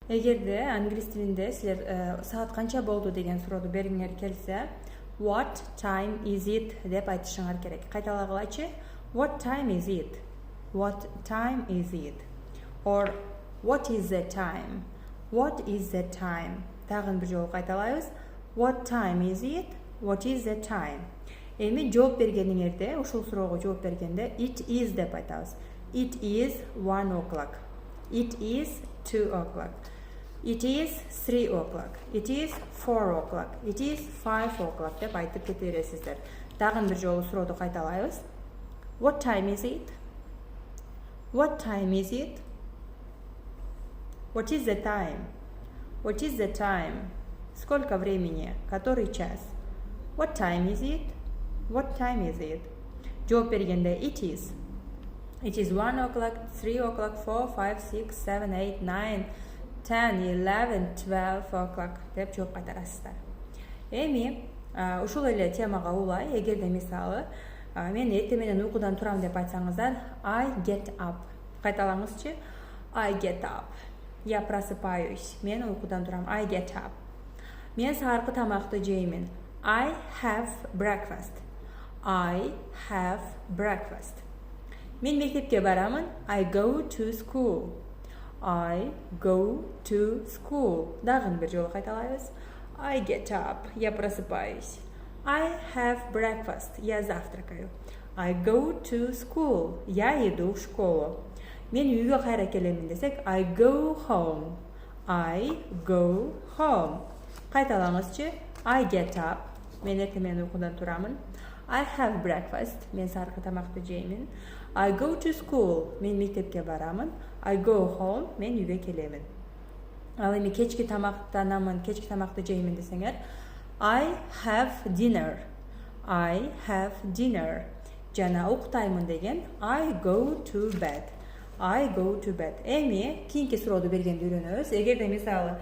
Эгерде англис тилинде силер саат канча болду деген суроону бергиңер келсе, what time is it деп айтышыңар керек. Кайталагылачы. What time is it? What time is it? Or what is the time? What is the time? Тагын бир жолу кайталайбыз. What time is it? What is the time? Эми жооп бергениңерде, ушул суроого жооп бергенде it is деп айтабыз. It is 1 o'clock. It is 2 o'clock. It is 3 o'clock. It is 4 o'clock. It is 5 o'clock деп айтып кете бересиздер. Дагы бир жолу суроону кайталайбыз. What time is it? What time is it? What is the time? What is the time? Сколько времени? Который час? What time is it? What time is it? Жооп бергенде it is. It is 1 o'clock, 3 o'clock, 4, 5, 6, 7, 8, 9, 10, 11, 12 o'clock деп жооп кайтарасыздар. Эми ушул эле темага улай, эгерде мисалы мен эртең менен уйкудан турам деп айтсаңыздар, I get up. Кайталаңызчы. I get up. Я просыпаюсь. Мен уйкудан турам. I get up. Мен сааркы тамакты жеймин. I have breakfast. I have breakfast. Мен мектепке барамын. I go to school. I go to school. Дагы бир жолу кайталайбыз. I get up. Я просыпаюсь. I have breakfast. Я завтракаю. I go to school. Я иду в школу. Мен үйгө кайра келемин десек, I go home. I go home. Кайталаңызчы. I get up. Мен эртең менен уйкудан турамын. I have breakfast. Мен сааркы тамакты жеймин. I go to school. Мен мектепке барамын. I go home. Мен үйгө келемин. Ал эми кечки тамактанамын, кечки тамакты жеймин десеңер, I have dinner. I have dinner. Жана уктаймын деген I go to bed. I go to bed. Эми кийинки суроону бергенде үйрөнөбүз. Эгерде мисалы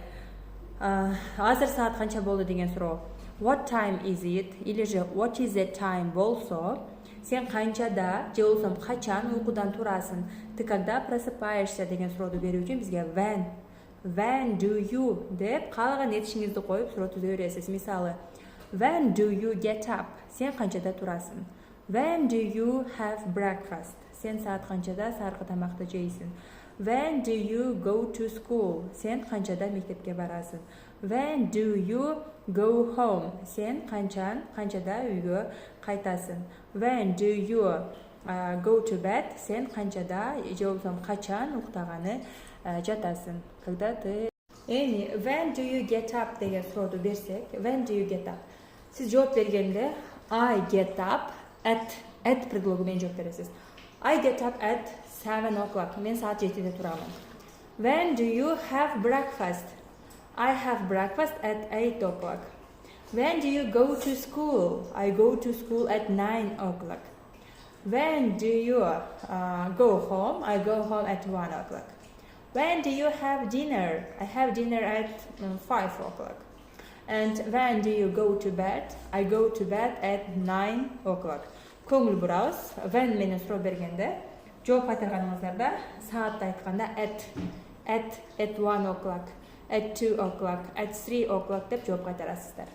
азыр саат канча болду деген суроо What time is it? Или же what is the time болсо, сен канчада же болбосо качан уйкудан турасың? Ты когда просыпаешься деген суроону берүү үчүн бизге when do you деп каалаган нетишиңизди коюп суроо түзө бересиз. Мисалы when do you get up? Сен канчада турасың? When do you have breakfast? Сен саат канчада сааркы тамакты жейсиң? When do you go to school? Сен канчада мектепке барасың? When do you go home? Сен канчада үйгө кайтасың? When do you go to bed? Сен канчада же болбосо качан уктаганы жатасың? Когда ты Эми when do you get up деген суроону берсек, when do you get up? Сиз жооп бергенде I get up at предлогу менен жооп бересиз. I get up at 7 o'clock. Мен саат 7-де турамын. When do you have breakfast? I have breakfast at 8 o'clock. When do you go to school? I go to school at 9 o'clock. When do you go home? I go home at 1 o'clock. When do you have dinner? I have dinner at 5 o'clock. And when do you go to bed? I go to bed at 9 o'clock. Көңүл бурабыз. When менен суроо бергенде, жооп кайтарганыңыздарда саатты айтканда at 1 o'clock, at 2 o'clock, at 3 o'clock деп жооп кайтарасыздар.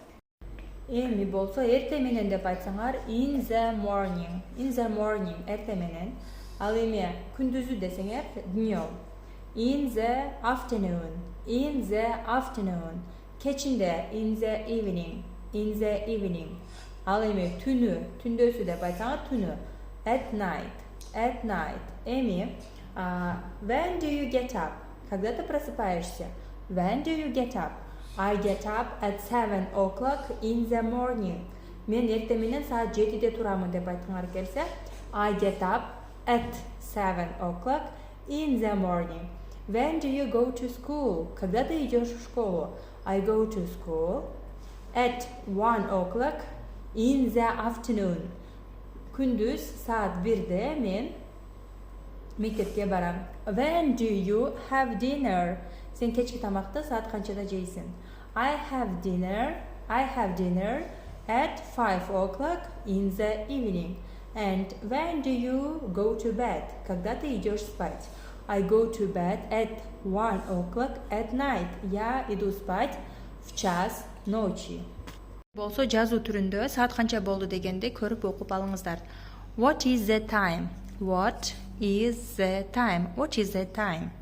Эми болсо эртең менен деп айтсаңар in the morning. In the morning эртең менен. Ал эми күндүзү десеңер днём. In the afternoon. In the afternoon. Кечинде in the evening. In the evening. Ал эми түндөсү деп айтсаңар түнү. At night. At night. Эми when do you get up? Когда ты просыпаешься? When do you get up? I get up at 7 o'clock in the morning. Мен эртең менен саат 7-де турамын деп айткыңар келсе, I get up at 7 o'clock in the morning. When do you go to school? Когда ты идешь в школу? I go to school at 1 o'clock in the afternoon. Күндүз саат 1-де мен мектепке барам. When do you have dinner? Сен кечки тамакты саат канчада жейсиң? I have dinner at 5 o'clock in the evening. And when do you go to bed? Когда ты идешь спать? I go to bed at 1 o'clock at night. Я иду спать в час ночи. Болсо жазуу түрүндө саат канча болду дегенди көрүп окуп алыңыздар. What is the time? What is the time? What is the time?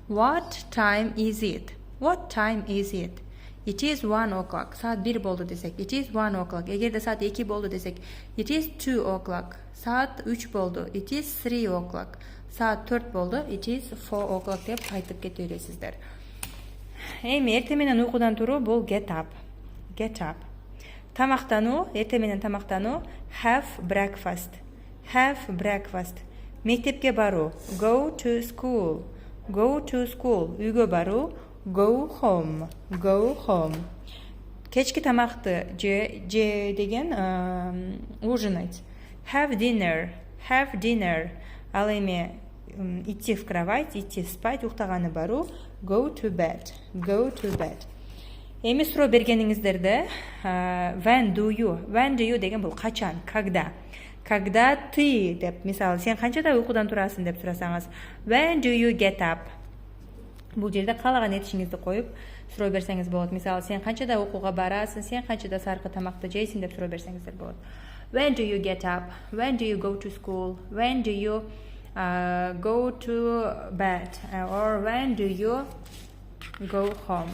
What time is it? What time is it? It is 1 o'clock. Saat 1 болду десек. It is 1 o'clock. Эгерде saat 2 болду десек. It is 2 o'clock. Saat 3 болду. It is 3 o'clock. Saat 4 болду. It is 4 o'clock деп кайтып кете бересиздер. Эми эртең менен уйкудан туруу бул get up. Get up. Тамактануу, эртең менен тамактануу, have breakfast. Have breakfast. Мектепке баруу, go to school. Go to school. Үйгө баруу, go home. Go home. Кечки тамакты же деген ужинать. Have dinner. Have dinner. Ал эми идти в кровать, идти спать, уктаганы баруу, go to bed. Go to bed. Эми суроо бергениңиздерде when do you деген бул качан, когда ты деп, мисалы сен канчада уйкудан турасың деп сурасаңыз, when do you get up? Бул жерде каалаган этишиңизди коюп суроо берсеңиз болот. Мисалы сен канчада окууга барасың, сен канчада саркы тамакты жейсиң деп суроо берсеңиздер болот. When do you get up? When do you go to school? When do you go to bed? Or when do you go home?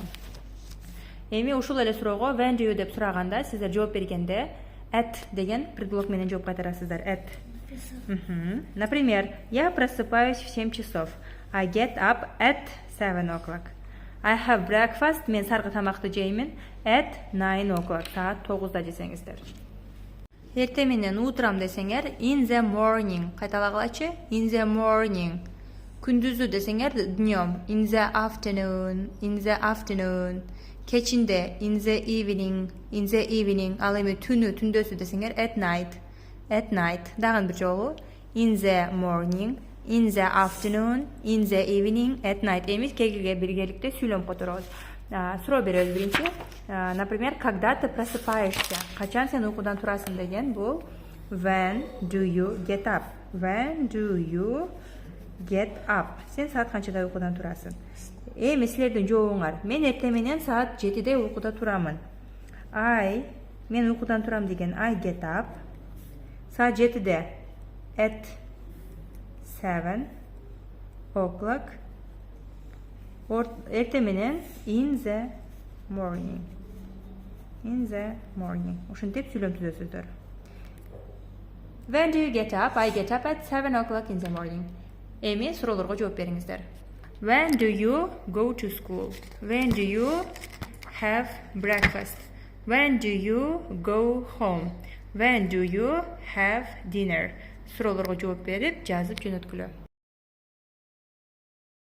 Эми ушул эле суроого when do you деп сураганда сиздер жооп бергенде at деген предлог менен жооп кайтарасыздар. At. Например, я просыпаюсь в 7 часов. I get up at 7 o'clock. I have breakfast. Мен саркы тамакты жеймин at 9 o'clock. Саат 9да жесеңиздер. Эртең менен утрам десеңер in the morning. Кайталагылачы? In the morning. Күндүзү десеңер днём. In the afternoon. In the afternoon. Кечинде in the evening. In the evening. Ал эми түндөсү десеңер at night. At night. Дагы бир жолу in the morning. In the afternoon, in the evening, at night. Эми кегилге биргеликте сүйлөп которобуз. Суроо беребиз биринчи. Например, когда ты просыпаешься? Качан сен уйкудан турасың деген бул when do you get up? When do you get up? Сен саат канчада уйкудан турасың? Эми силердин жообуңар. Мен эртең менен саат 7де уйкуда турамын. Мен уйкудан турам деген I get up. Саат 7де at 7 o'clock. Эртең менен in the morning. In the morning. Ушинтип сүйлөп түзөсүздөр. When do you get up? I get up at 7 o'clock in the morning. Эми суроолорго жооп бериңиздер. When do you go to school? When do you have breakfast? When do you go home? When do you have dinner? Суроолорго жооп берип, жазып жөнөткүлө.